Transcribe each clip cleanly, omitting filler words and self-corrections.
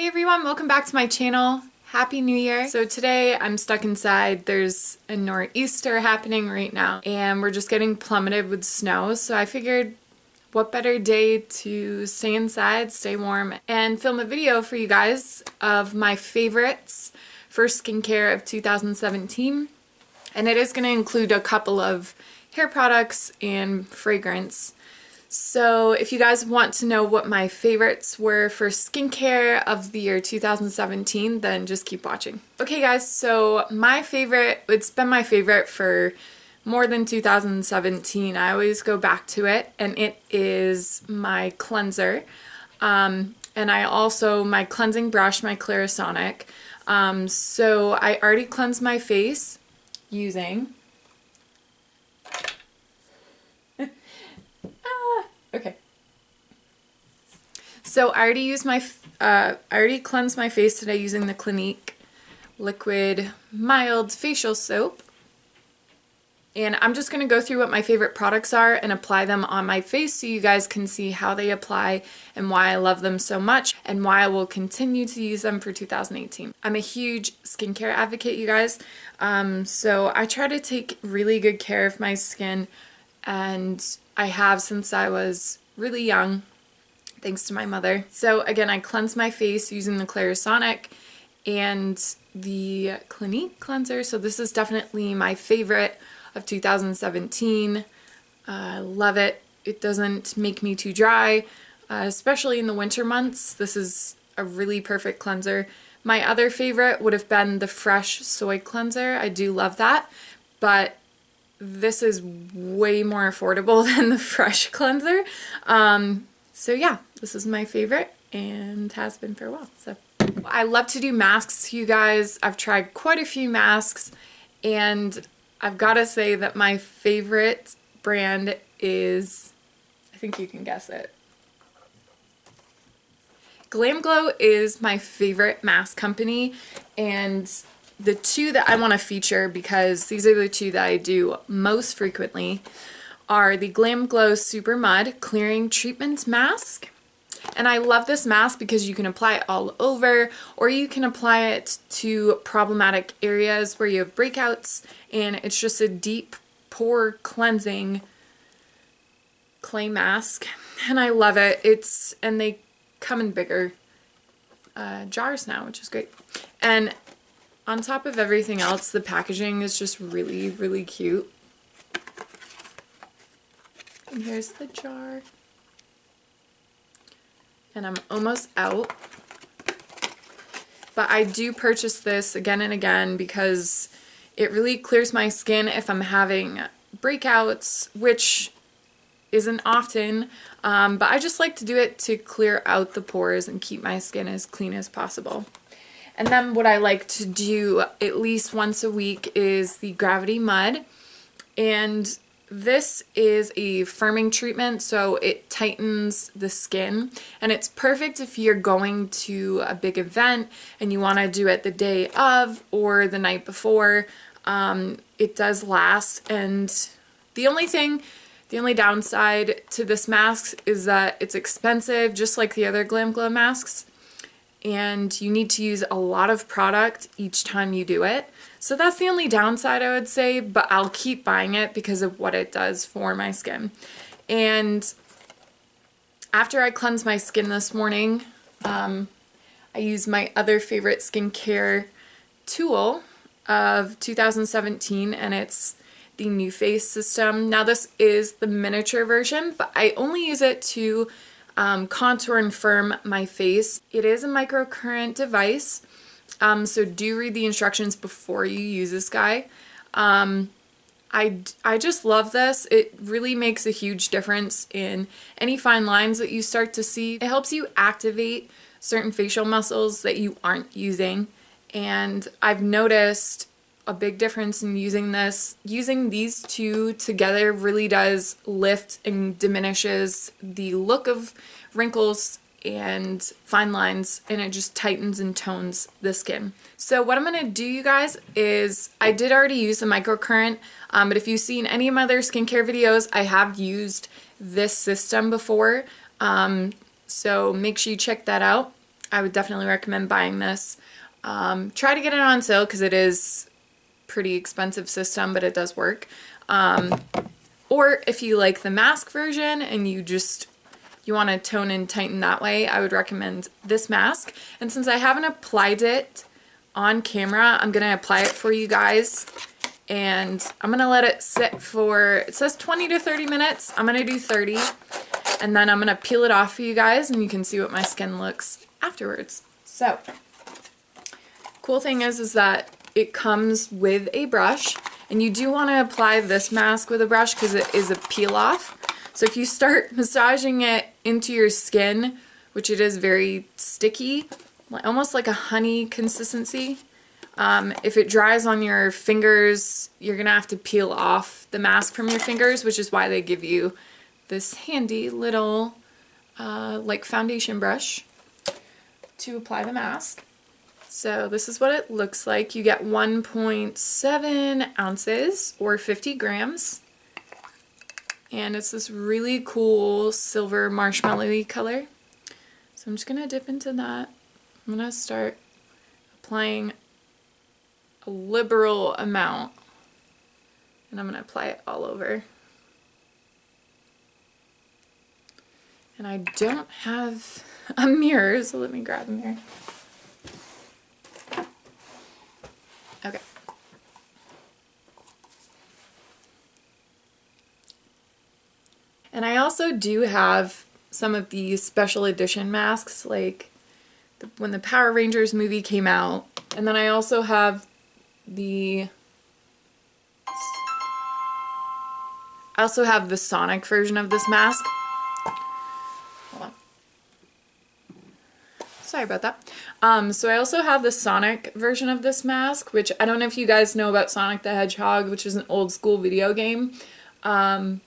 Hey everyone, welcome back to my channel. Happy New Year. So today I'm stuck inside. There's a nor'easter happening right now and we're just getting plummeted with snow. So I figured what better day to stay inside, stay warm, and film a video for you guys of my favorites for skincare of 2017. And it is going to include a couple of hair products and fragrance. So if you guys want to know what my favorites were for skincare of the year 2017, then just keep watching. Okay guys, so my favorite, it's been my favorite for more than 2017. I always go back to it, and it is my cleanser. And I also, my cleansing brush, my Clarisonic. So I already cleansed my face using okay. So I already used my, I already cleansed my face today using the Clinique Liquid Mild Facial Soap. And I'm just going to go through what my favorite products are and apply them on my face so you guys can see how they apply and why I love them so much and why I will continue to use them for 2018. I'm a huge skincare advocate, you guys. So I try to take really good care of my skin, and I have since I was really young, thanks to my mother. So again, I cleanse my face using the Clarisonic and the Clinique cleanser. So this is definitely my favorite of 2017. I love it. It doesn't make me too dry, especially in the winter months. This is a really perfect cleanser. My other favorite would have been the Fresh Soy Cleanser. I do love that, but this is way more affordable than the Fresh cleanser. So yeah, this is my favorite and has been for a while. So I love to do masks, you guys. I've tried quite a few masks, and I've got to say that my favorite brand is, I think you can guess it. Glam Glow is my favorite mask company, and the two that I want to feature, because these are the two that I do most frequently, are the Glam Glow Super Mud Clearing Treatment Mask. And I love this mask because you can apply it all over, or you can apply it to problematic areas where you have breakouts, and it's just a deep pore cleansing clay mask, and I love it. And they come in bigger jars now, which is great. And on top of everything else, the packaging is just really, really cute. And here's the jar. And I'm almost out. But I do purchase this again and again because it really clears my skin if I'm having breakouts, which isn't often. But I just like to do it to clear out the pores and keep my skin as clean as possible. And then what I like to do at least once a week is the Gravity Mud. And this is a firming treatment, so it tightens the skin. And it's perfect if you're going to a big event and you want to do it the day of or the night before. It does last. And the only downside to this mask is that it's expensive, just like the other Glam Glow masks. And you need to use a lot of product each time you do it. So that's the only downside, I would say, but I'll keep buying it because of what it does for my skin. And after I cleanse my skin this morning, I use my other favorite skincare tool of 2017, and it's the New Face system. Now this is the miniature version, but I only use it to contour and firm my face. It is a microcurrent device, so do read the instructions before you use this guy. I just love this. It really makes a huge difference in any fine lines that you start to see. It helps you activate certain facial muscles that you aren't using, and I've noticed a big difference in using this. Using these two together really does lift and diminishes the look of wrinkles and fine lines, and it just tightens and tones the skin. So what I'm going to do, you guys, is I did already use the microcurrent, but if you've seen any of my other skincare videos, I have used this system before, so make sure you check that out. I would definitely recommend buying this. Try to get it on sale because it is pretty expensive system, but it does work. Or if you like the mask version and you want to tone and tighten that way, I would recommend this mask. And since I haven't applied it on camera, I'm going to apply it for you guys. And I'm going to let it sit for, it says 20 to 30 minutes. I'm going to do 30. And then I'm going to peel it off for you guys and you can see what my skin looks afterwards. So, cool thing is that it comes with a brush. And you do want to apply this mask with a brush because it is a peel off. So if you start massaging it into your skin, which it is very sticky, almost like a honey consistency, if it dries on your fingers, you're going to have to peel off the mask from your fingers, which is why they give you this handy little like foundation brush to apply the mask. So this is what it looks like. You get 1.7 ounces or 50 grams. And it's this really cool silver marshmallowy color. So I'm just going to dip into that. I'm going to start applying a liberal amount. And I'm going to apply it all over. And I don't have a mirror, so let me grab a mirror. Okay. And I also do have some of these special edition masks, like when the Power Rangers movie came out. And then I also have the Sonic version of this mask. Hold on. Sorry about that. So I also have the Sonic version of this mask, which I don't know if you guys know about Sonic the Hedgehog, which is an old school video game. Glam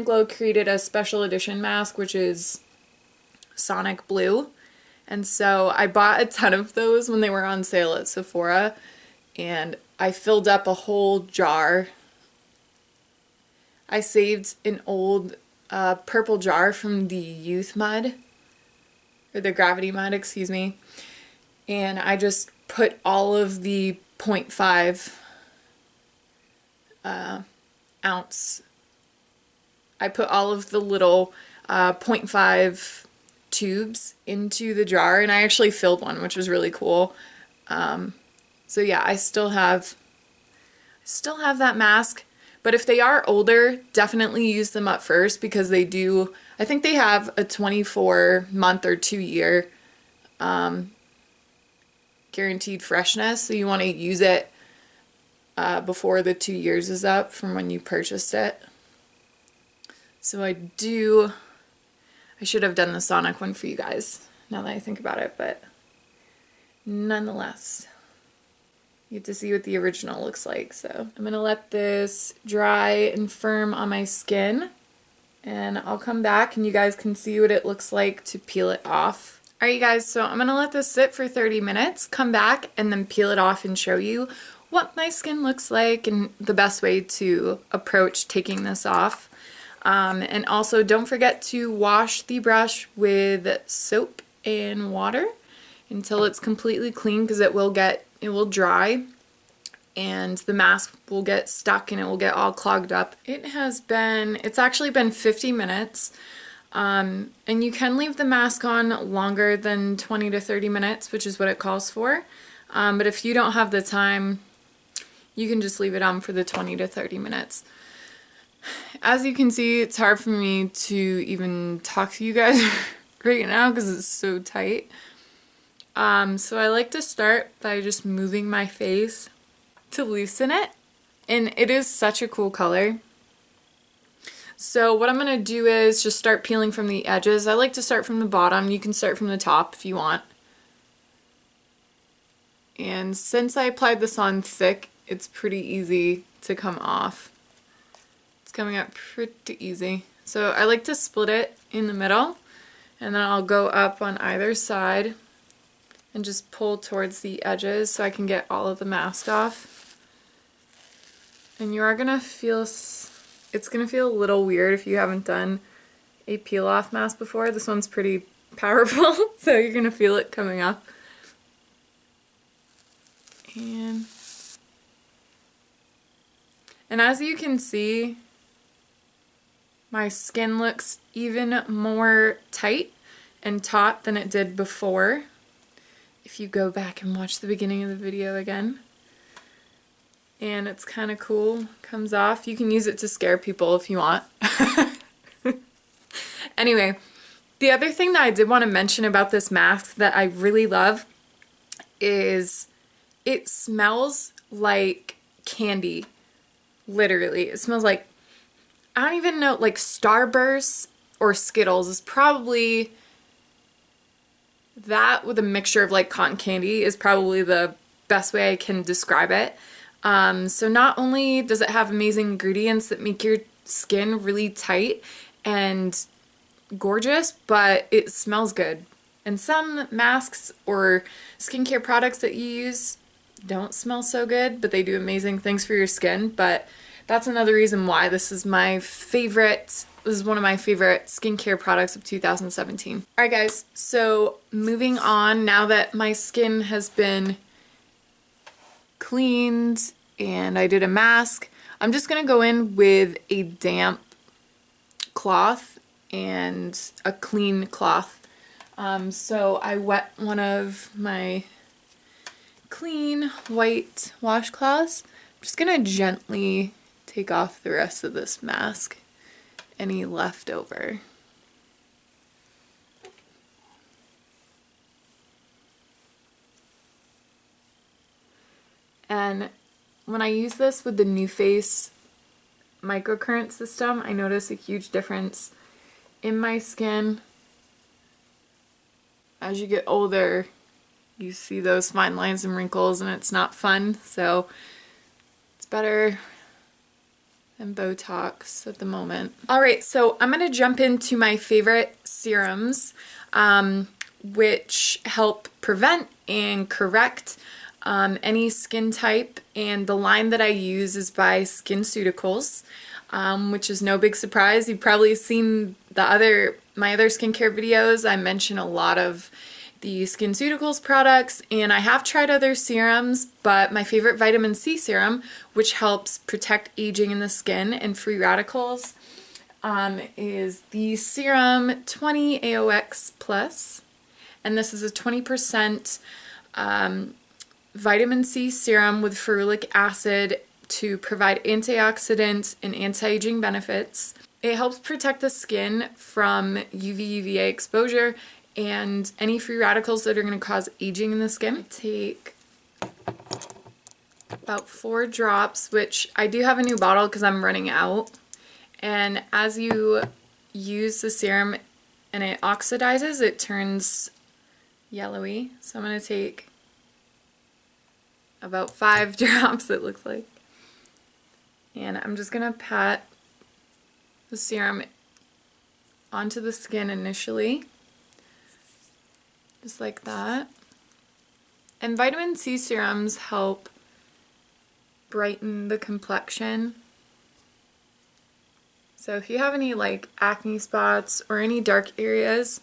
Glow created a special edition mask, which is Sonic Blue. And so I bought a ton of those when they were on sale at Sephora. And I filled up a whole jar. I saved an old purple jar from the Youth Mud. Or the Gravity Mud, excuse me. And I just put all of the 0.5 ounce. I put all of the little 0.5 tubes into the jar, and I actually filled one, which was really cool. So yeah, I still have that mask. But if they are older, definitely use them up first because they do, I think they have a 24-month or 2-year guaranteed freshness. So you want to use it before the 2 years is up from when you purchased it. So I should have done the Sonic one for you guys now that I think about it, but nonetheless. You get to see what the original looks like. So I'm going to let this dry and firm on my skin. And I'll come back and you guys can see what it looks like to peel it off. Alright you guys, so I'm going to let this sit for 30 minutes, come back and then peel it off and show you what my skin looks like and the best way to approach taking this off. And also don't forget to wash the brush with soap and water until it's completely clean because it will dry and the mask will get stuck and it will get all clogged up. It's actually been 50 minutes and you can leave the mask on longer than 20 to 30 minutes, which is what it calls for. But if you don't have the time, you can just leave it on for the 20 to 30 minutes. As you can see, it's hard for me to even talk to you guys right now because it's so tight. So I like to start by just moving my face to loosen it. And it is such a cool color. So what I'm going to do is just start peeling from the edges. I like to start from the bottom. You can start from the top if you want. And since I applied this on thick, it's pretty easy to come off. It's coming up pretty easy. So I like to split it in the middle. And then I'll go up on either side and just pull towards the edges so I can get all of the mask off. And you are going to feel, it's going to feel a little weird if you haven't done a peel off mask before. This one's pretty powerful, so you're gonna feel it coming off. And as you can see, my skin looks even more tight and taut than it did before. If you go back and watch the beginning of the video again. And it's kind of cool, comes off. You can use it to scare people if you want. Anyway, the other thing that I did want to mention about this mask that I really love is it smells like candy. Literally, it smells like, I don't even know, like Starburst or Skittles is probably, that with a mixture of like cotton candy is probably the best way I can describe it. So not only does it have amazing ingredients that make your skin really tight and gorgeous, but it smells good. And some masks or skincare products that you use don't smell so good, but they do amazing things for your skin. But that's another reason why this is my favorite. This is one of my favorite skincare products of 2017. All right, guys, so moving on, now that my skin has been cleaned and I did a mask, I'm just gonna go in with a damp cloth and a clean cloth. So I wet one of my clean white washcloths. I'm just gonna gently take off the rest of this mask, any leftover. And when I use this with the NuFace microcurrent system, I notice a huge difference in my skin. As you get older, you see those fine lines and wrinkles and it's not fun, so it's better than Botox at the moment. Alright, so I'm going to jump into my favorite serums, which help prevent and correct any skin type, and the line that I use is by SkinCeuticals, which is no big surprise. You've probably seen my other skincare videos. I mention a lot of the SkinCeuticals products, and I have tried other serums, but my favorite vitamin C serum, which helps protect aging in the skin and free radicals, is the Serum 20 AOX Plus, and this is a 20% vitamin C serum with ferulic acid to provide antioxidant and anti-aging benefits. It helps protect the skin from UVA exposure and any free radicals that are going to cause aging in the skin. I take about 4 drops, which I do have a new bottle because I'm running out. And as you use the serum and it oxidizes, it turns yellowy. So I'm going to take about 5 drops, it looks like. And I'm just going to pat the serum onto the skin initially. Just like that. And vitamin C serums help brighten the complexion. So if you have any like acne spots or any dark areas,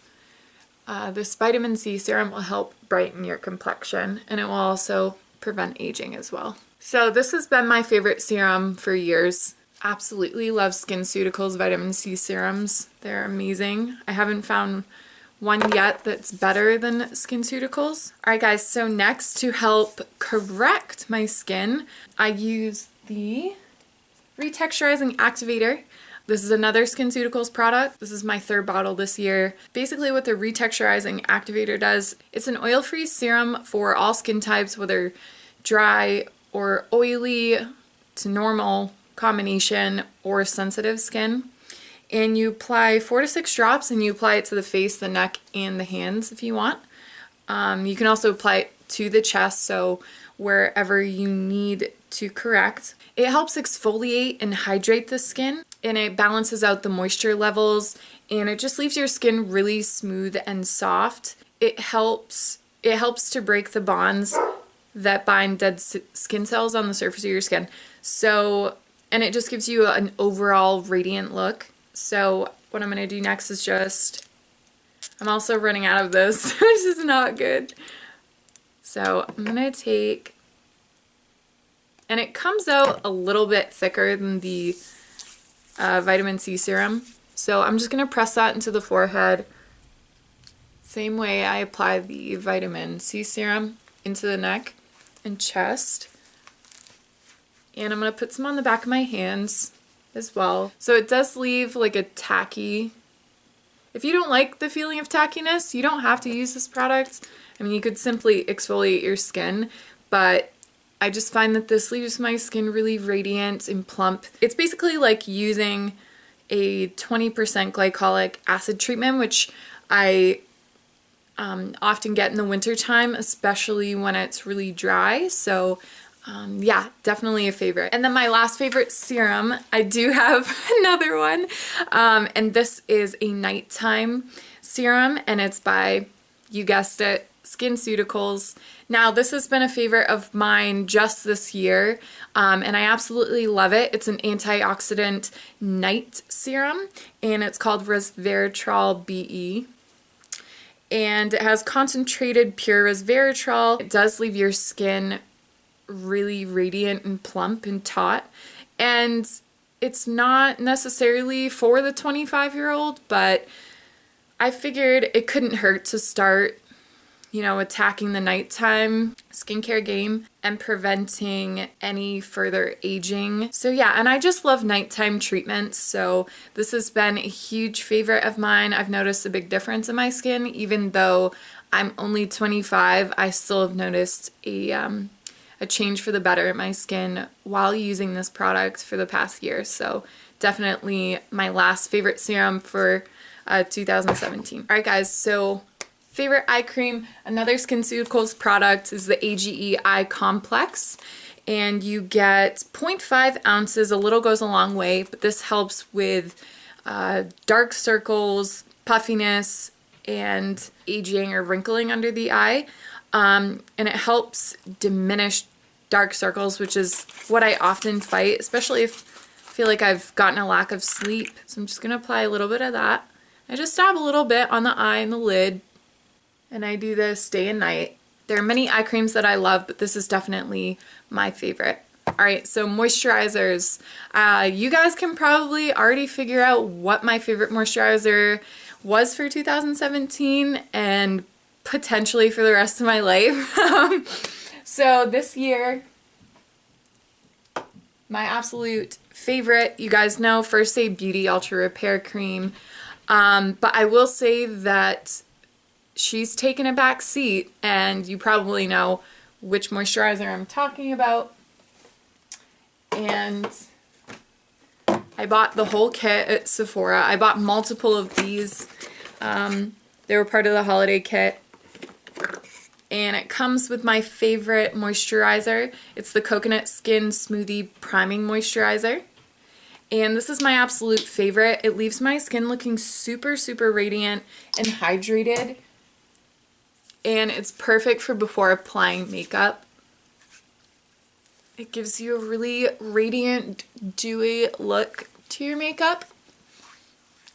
this vitamin C serum will help brighten your complexion, and it will also prevent aging as well. So this has been my favorite serum for years. Absolutely love SkinCeuticals vitamin C serums. They're amazing. I haven't found one yet that's better than SkinCeuticals. Alright guys, so next, to help correct my skin, I use the Retexturizing Activator. This is another SkinCeuticals product. This is my 3rd bottle this year. Basically what the Retexturizing Activator does, it's an oil-free serum for all skin types, whether dry or oily to normal combination or sensitive skin. And you apply 4 to 6 drops, and you apply it to the face, the neck, and the hands if you want. You can also apply it to the chest, so wherever you need to correct. It helps exfoliate and hydrate the skin, and it balances out the moisture levels, and it just leaves your skin really smooth and soft. It helps to break the bonds that bind dead skin cells on the surface of your skin. So, and it just gives you an overall radiant look. So what I'm going to do next is just I'm also running out of this, which is not good. So I'm gonna take, and it comes out a little bit thicker than the vitamin C serum. So I'm just gonna press that into the forehead. Same way I apply the vitamin C serum into the neck and chest. And I'm gonna put some on the back of my hands as well. So it does leave like a tacky, if you don't like the feeling of tackiness, you don't have to use this product. I mean, you could simply exfoliate your skin, but I just find that this leaves my skin really radiant and plump. It's basically like using a 20% glycolic acid treatment, which I often get in the winter time, especially when it's really dry. So yeah, definitely a favorite. And then my last favorite serum, I do have another one, and this is a nighttime serum, and it's by, you guessed it, SkinCeuticals. Now this has been a favorite of mine just this year, and I absolutely love it. It's an antioxidant night serum, and it's called Resveratrol BE. And it has concentrated pure resveratrol. It does leave your skin really radiant and plump and taut. And it's not necessarily for the 25-year-old, but I figured it couldn't hurt to start, you know, attacking the nighttime skincare game and preventing any further aging. So yeah, and I just love nighttime treatments, so this has been a huge favorite of mine. I've noticed a big difference in my skin. Even though I'm only 25, I still have noticed a change for the better in my skin while using this product for the past year. So definitely my last favorite serum for 2017. All right guys, so favorite eye cream, another SkinCeuticals product is the AGE Eye Complex, and you get 0.5 ounces. A little goes a long way, but this helps with dark circles, puffiness, and aging or wrinkling under the eye, and it helps diminish dark circles, which is what I often fight, especially if I feel like I've gotten a lack of sleep. So I'm just gonna apply a little bit of that. I just dab a little bit on the eye and the lid, and I do this day and night. There are many eye creams that I love, but this is definitely my favorite. All right, so moisturizers. You guys can probably already figure out what my favorite moisturizer was for 2017 and potentially for the rest of my life. So this year, my absolute favorite, you guys know, First Aid Beauty Ultra Repair Cream. But I will say that she's taken a back seat, and you probably know which moisturizer I'm talking about. And I bought the whole kit at Sephora. I bought multiple of these. They were part of the holiday kit. And it comes with my favorite moisturizer. It's the Coconut Skin Smoothie Priming Moisturizer. And this is my absolute favorite. It leaves my skin looking super, super radiant and hydrated. And it's perfect for before applying makeup. It gives you a really radiant, dewy look to your makeup.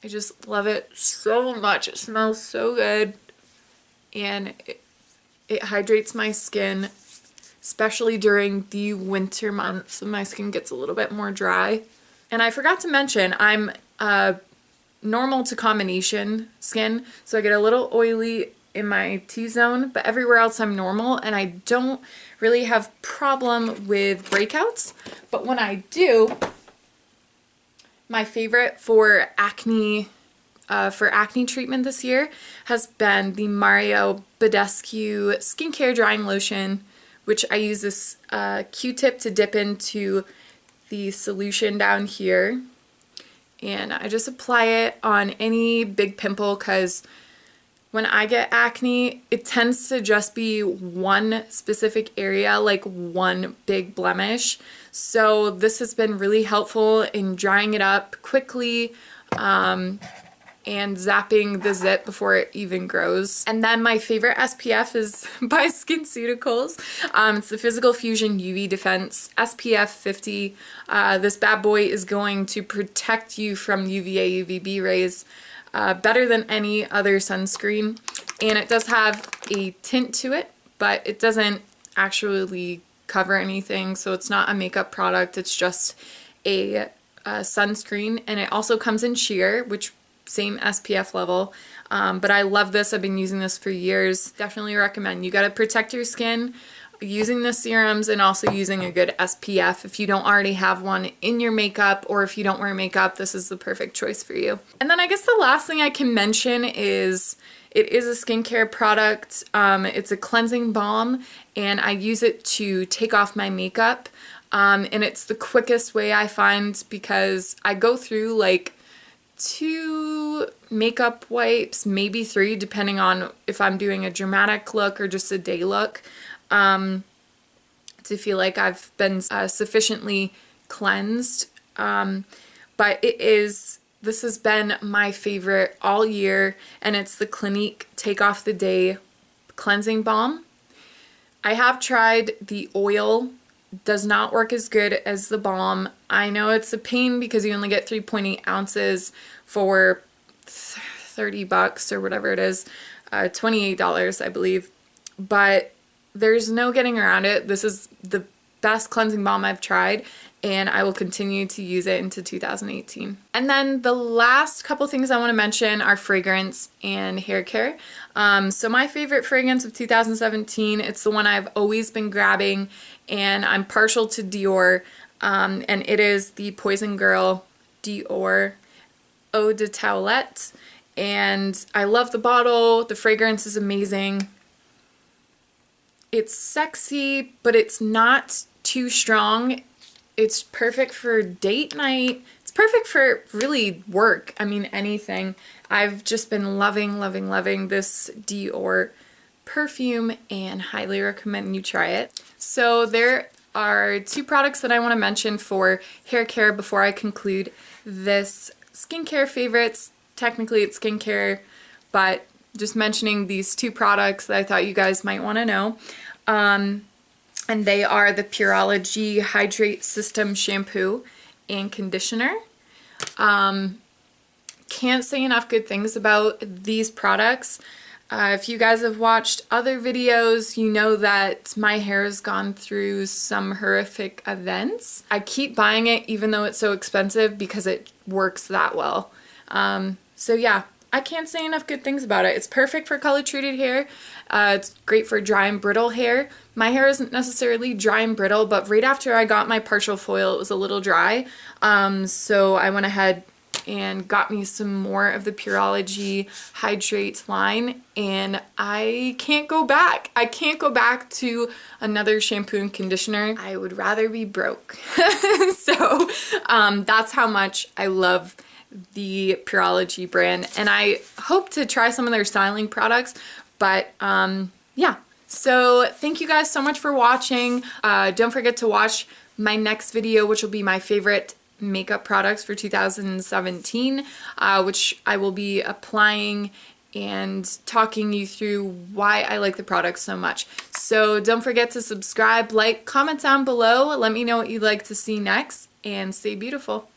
I just love it so much. It smells so good. And it hydrates my skin, especially during the winter months when my skin gets a little bit more dry. And I forgot to mention, I'm normal to combination skin, so I get a little oily in my T-zone, but everywhere else I'm normal, and I don't really have problem with breakouts. But when I do, my favorite for acne treatment this year has been the Mario Badescu Skincare Drying Lotion, which I use this Q-tip to dip into the solution down here, and I just apply it on any big pimple, because when I get acne, it tends to just be one specific area, like one big blemish. So this has been really helpful in drying it up quickly, and zapping the zit before it even grows. And then my favorite SPF is by SkinCeuticals. It's the Physical Fusion UV Defense SPF 50. This bad boy is going to protect you from UVA, UVB rays better than any other sunscreen. And it does have a tint to it, but it doesn't actually cover anything, so it's not a makeup product, it's just a sunscreen. And it also comes in sheer, which same SPF level, but I love this. I've been using this for years. Definitely recommend. You got to protect your skin using the serums and also using a good SPF. If you don't already have one in your makeup, or if you don't wear makeup, this is the perfect choice for you. And then I guess the last thing I can mention is it is a skincare product. It's a cleansing balm, and I use it to take off my makeup. And it's the quickest way I find, because I go through like 2 makeup wipes, maybe 3, depending on if I'm doing a dramatic look or just a day look, to feel like I've been sufficiently cleansed. But this has been my favorite all year, and it's the Clinique Take Off the Day Cleansing Balm. I have tried the oil. Does not work as good as the balm. I know it's a pain because you only get 3.8 ounces for $30 or whatever it is, $28 I believe, but there's no getting around it. This is the best cleansing balm I've tried, and I will continue to use it into 2018. And then the last couple things I want to mention are fragrance and hair care. So my favorite fragrance of 2017, it's the one I've always been grabbing, and I'm partial to Dior, and it is the Poison Girl Dior Eau de Toilette. And I love the bottle. The fragrance is amazing. It's sexy, but it's not too strong. It's perfect for date night. It's perfect for really work. I mean, anything. I've just been loving, loving, loving this Dior perfume, and highly recommend you try it. So there are 2 products that I want to mention for hair care before I conclude this skincare favorites. Technically it's skincare, but just mentioning these 2 products that I thought you guys might want to know. And they are the Pureology Hydrate System Shampoo and Conditioner. Can't say enough good things about these products. If you guys have watched other videos, you know that my hair has gone through some horrific events. I keep buying it even though it's so expensive because it works that well. So yeah, I can't say enough good things about it. It's perfect for color treated hair. It's great for dry and brittle hair. My hair isn't necessarily dry and brittle, but right after I got my partial foil, it was a little dry. So I went ahead and got me some more of the Pureology Hydrate line, and I can't go back. I can't go back to another shampoo and conditioner. I would rather be broke. So that's how much I love the Pureology brand, and I hope to try some of their styling products, but yeah. So thank you guys so much for watching. Don't forget to watch my next video, which will be my favorite makeup products for 2017, which I will be applying and talking you through why I like the products so much. So don't forget to subscribe, like, comment down below, let me know what you'd like to see next, and stay beautiful.